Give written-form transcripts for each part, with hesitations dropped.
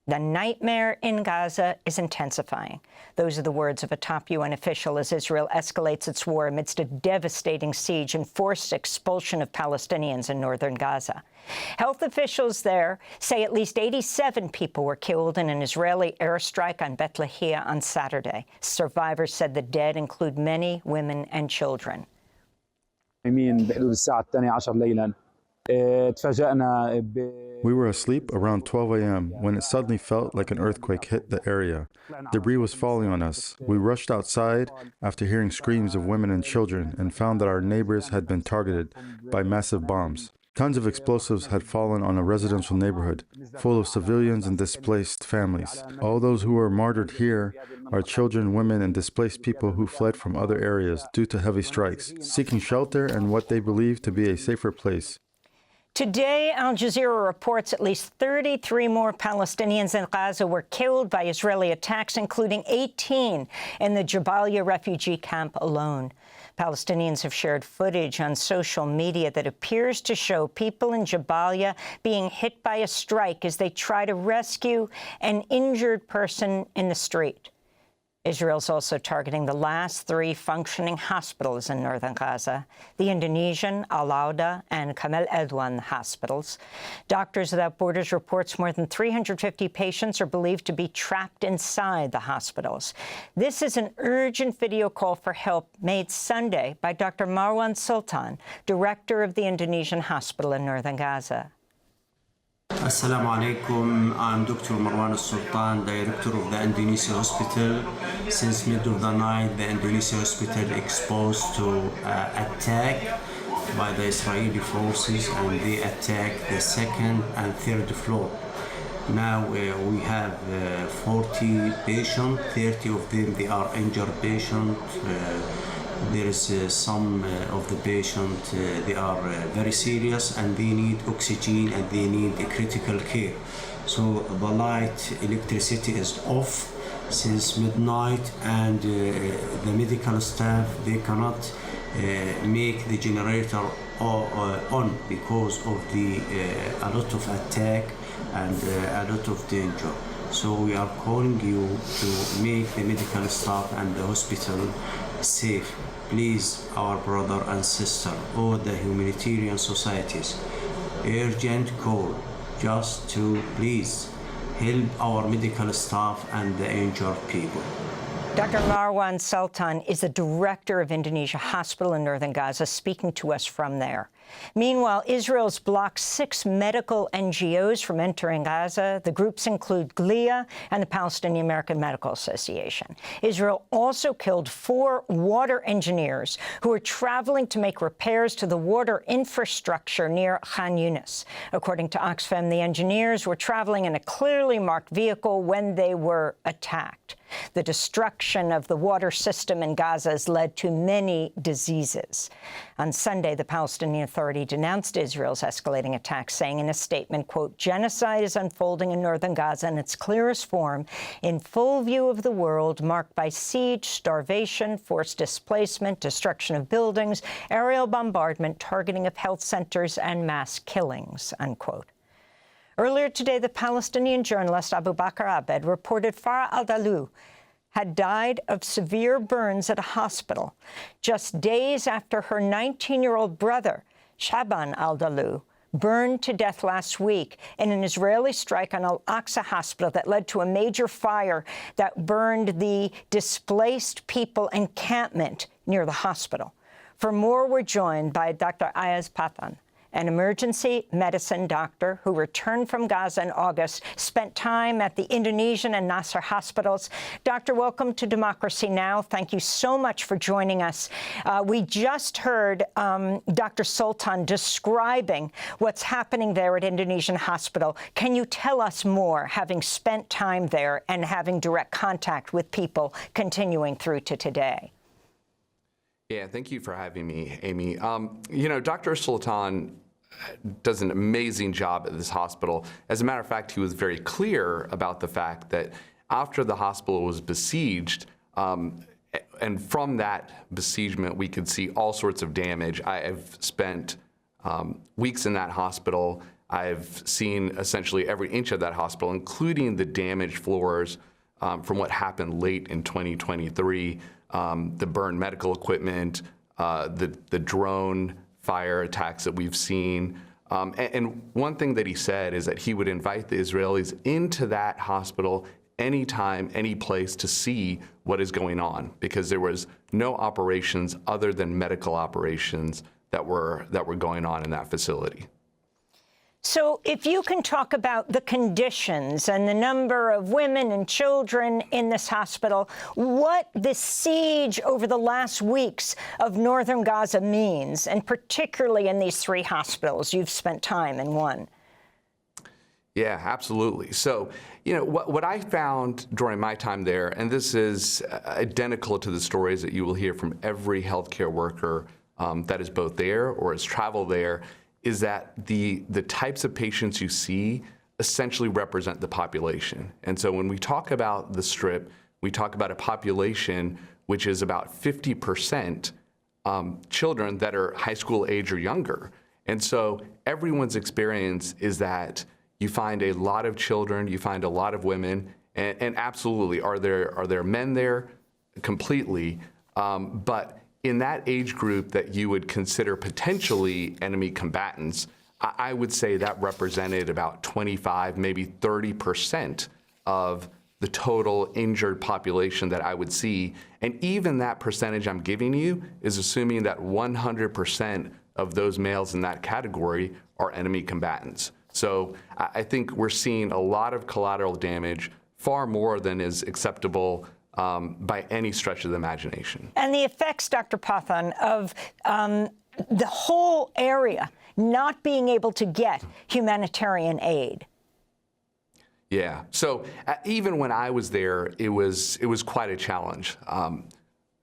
The nightmare in Gaza is intensifying. Those are the words of a top UN official as Israel escalates its war amidst a devastating siege and forced expulsion of Palestinians in northern Gaza. Health officials there say at least 87 people were killed in an Israeli airstrike on Beit Lahia on Saturday. Survivors said the dead include many women and children. We were asleep around 12 a.m. when it suddenly felt like an earthquake hit the area. Debris was falling on us. We rushed outside after hearing screams of women and children and found that our neighbors had been targeted by massive bombs. Tons of explosives had fallen on a residential neighborhood full of civilians and displaced families. All those who were martyred here are children, women, and displaced people who fled from other areas due to heavy strikes, seeking shelter and what they believe to be a safer place. Today, Al Jazeera reports at least 33 more Palestinians in Gaza were killed by Israeli attacks, including 18 in the Jabalia refugee camp alone. Palestinians have shared footage on social media that appears to show people in Jabalia being hit by a strike as they try to rescue an injured person in the street. Israel's also targeting the last 3 functioning hospitals in northern Gaza, the Indonesian Al-Awda and Kamal Adwan hospitals. Doctors Without Borders reports more than 350 patients are believed to be trapped inside the hospitals. This is an urgent video call for help made Sunday by Dr. Marwan Sultan, director of the Indonesian hospital in northern Gaza. Assalamu alaikum. I'm Dr. Marwan Sultan, director of the Indonesian hospital. Since mid of the night, the Indonesian hospital exposed to attack by the Israeli forces, and they attack the second and third floor. Now we have 40 patients, 30 of them they are injured patients. There is some of the patients, they are very serious and they need oxygen and they need critical care. So the light, electricity is off since midnight, and the medical staff, they cannot make the generator on because of the a lot of attack and a lot of danger. So we are calling you to make the medical staff and the hospital safe. Please, our brother and sister, or the humanitarian societies, urgent call just to please help our medical staff and the injured people. Dr. Marwan Sultan is the director of Indonesia Hospital in northern Gaza, speaking to us from there. Meanwhile, Israel's blocked 6 medical NGOs from entering Gaza. The groups include GLIA and the Palestinian American Medical Association. Israel also killed 4 water engineers who were traveling to make repairs to the water infrastructure near Khan Yunis. According to Oxfam, the engineers were traveling in a clearly marked vehicle when they were attacked. The destruction of the water system in Gaza has led to many diseases. On Sunday, the Palestinian Authority denounced Israel's escalating attacks, saying in a statement, quote, "Genocide is unfolding in northern Gaza in its clearest form, in full view of the world, marked by siege, starvation, forced displacement, destruction of buildings, aerial bombardment, targeting of health centers, and mass killings," unquote. Earlier today, the Palestinian journalist Abu Bakr Abed reported Farah al-Dalu had died of severe burns at a hospital just days after her 19-year-old brother, Shaban al-Dalu, burned to death last week in an Israeli strike on Al-Aqsa hospital that led to a major fire that burned the displaced people encampment near the hospital. For more, we're joined by Dr. Ayaz Pathan, an emergency medicine doctor who returned from Gaza in August, spent time at the Indonesian and Nasser hospitals. Doctor, welcome to Democracy Now! Thank you so much for joining us. We just heard Dr. Sultan describing what's happening there at Indonesian Hospital. Can you tell us more, having spent time there and having direct contact with people continuing through to today? Yeah, thank you for having me, Amy. You know, Dr. Sultan does an amazing job at this hospital. As a matter of fact, he was very clear about the fact that after the hospital was besieged, and from that besiegement, we could see all sorts of damage. I have spent weeks in that hospital. I've seen essentially every inch of that hospital, including the damaged floors from what happened late in 2023, the burned medical equipment, the drone fire attacks that we've seen. And one thing that he said is that he would invite the Israelis into that hospital anytime, any place to see what is going on, because there was no operations other than medical operations that were going on in that facility. So if you can talk about the conditions and the number of women and children in this hospital, what the siege over the last weeks of northern Gaza means, and particularly in these three hospitals. You've spent time in one. Yeah, absolutely. So, you know, what I found during my time there, and this is identical to the stories that you will hear from every healthcare worker that is both there or has traveled there, is that the types of patients you see essentially represent the population. And so when we talk about the Strip, we talk about a population which is about 50% children that are high school age or younger. And so everyone's experience is that you find a lot of children, you find a lot of women, and absolutely, are there men there? Completely. But in that age group that you would consider potentially enemy combatants, I would say that represented about 25, maybe 30% of the total injured population that I would see. And even that percentage I'm giving you is assuming that 100% of those males in that category are enemy combatants. So I think we're seeing a lot of collateral damage, far more than is acceptable by any stretch of the imagination. And the effects, Dr. Pathan, of the whole area not being able to get humanitarian aid. Yeah. So even when I was there, it was quite a challenge.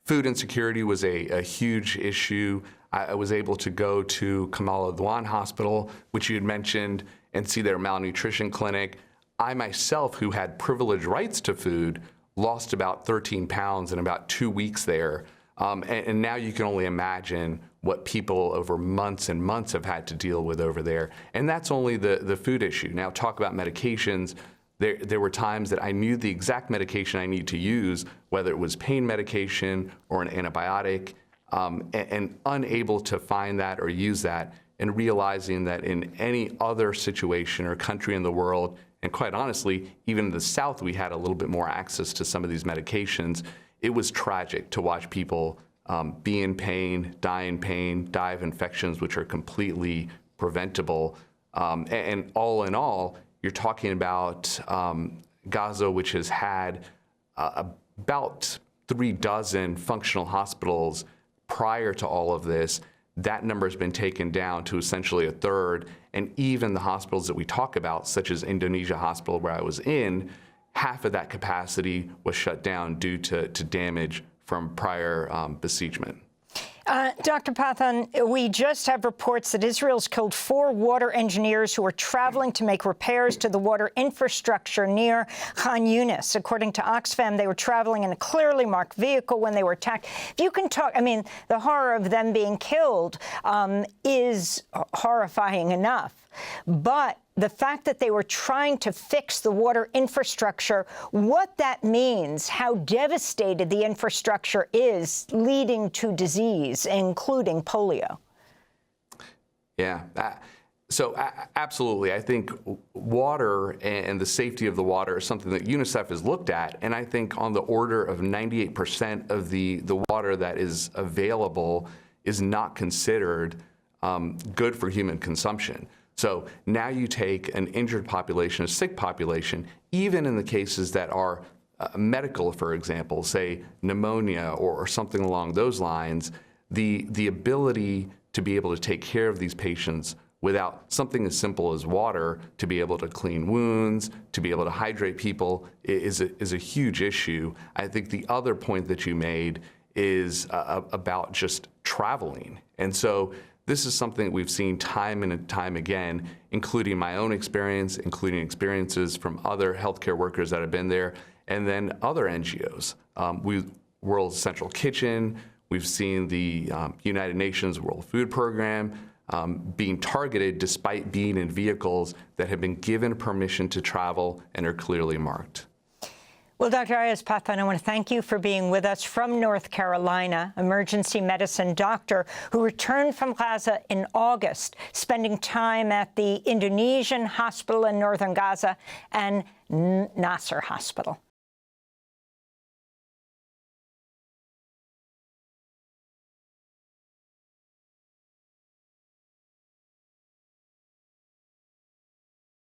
Food insecurity was a huge issue. I was able to go to Kamal Adwan Hospital, which you had mentioned, and see their malnutrition clinic. I myself, who had privileged rights to food, lost about 13 pounds in about 2 weeks there. And now you can only imagine what people over months and months have had to deal with over there. And that's only the food issue. Now talk about medications. There were times that I knew the exact medication I need to use, whether it was pain medication or an antibiotic, and unable to find that or use that, and realizing that in any other situation or country in the world, and quite honestly, even in the South, we had a little bit more access to some of these medications. It was tragic to watch people be in pain, die of infections which are completely preventable. And all in all, you're talking about Gaza, which has had about 36 functional hospitals prior to all of this. That number has been taken down to essentially a third. And even the hospitals that we talk about, such as Indonesia Hospital, where I was in, half of that capacity was shut down due to damage from prior besiegement. Dr. Pathan, we just have reports that Israel's killed 4 water engineers who were traveling to make repairs to the water infrastructure near Khan Yunis. According to Oxfam, they were traveling in a clearly marked vehicle when they were attacked. If you can talk, I mean, the horror of them being killed is horrifying enough. But the fact that they were trying to fix the water infrastructure, what that means, how devastated the infrastructure is, leading to disease, including polio. Yeah. So absolutely. I think water and the safety of the water is something that UNICEF has looked at. And I think on the order of 98% of the water that is available is not considered good for human consumption. So now you take an injured population, a sick population, even in the cases that are medical, for example, say pneumonia or something along those lines, the ability to be able to take care of these patients without something as simple as water, to be able to clean wounds, to be able to hydrate people is a huge issue. I think the other point that you made is about just traveling. And so this is something that we've seen time and time again, including my own experience, including experiences from other healthcare workers that have been there, and then other NGOs. World Central Kitchen, we've seen the United Nations World Food Program, being targeted despite being in vehicles that have been given permission to travel and are clearly marked. Well, Dr. Ayaz Pathan, I want to thank you for being with us from North Carolina, emergency medicine doctor who returned from Gaza in August, spending time at the Indonesian hospital in northern Gaza and Nasser Hospital.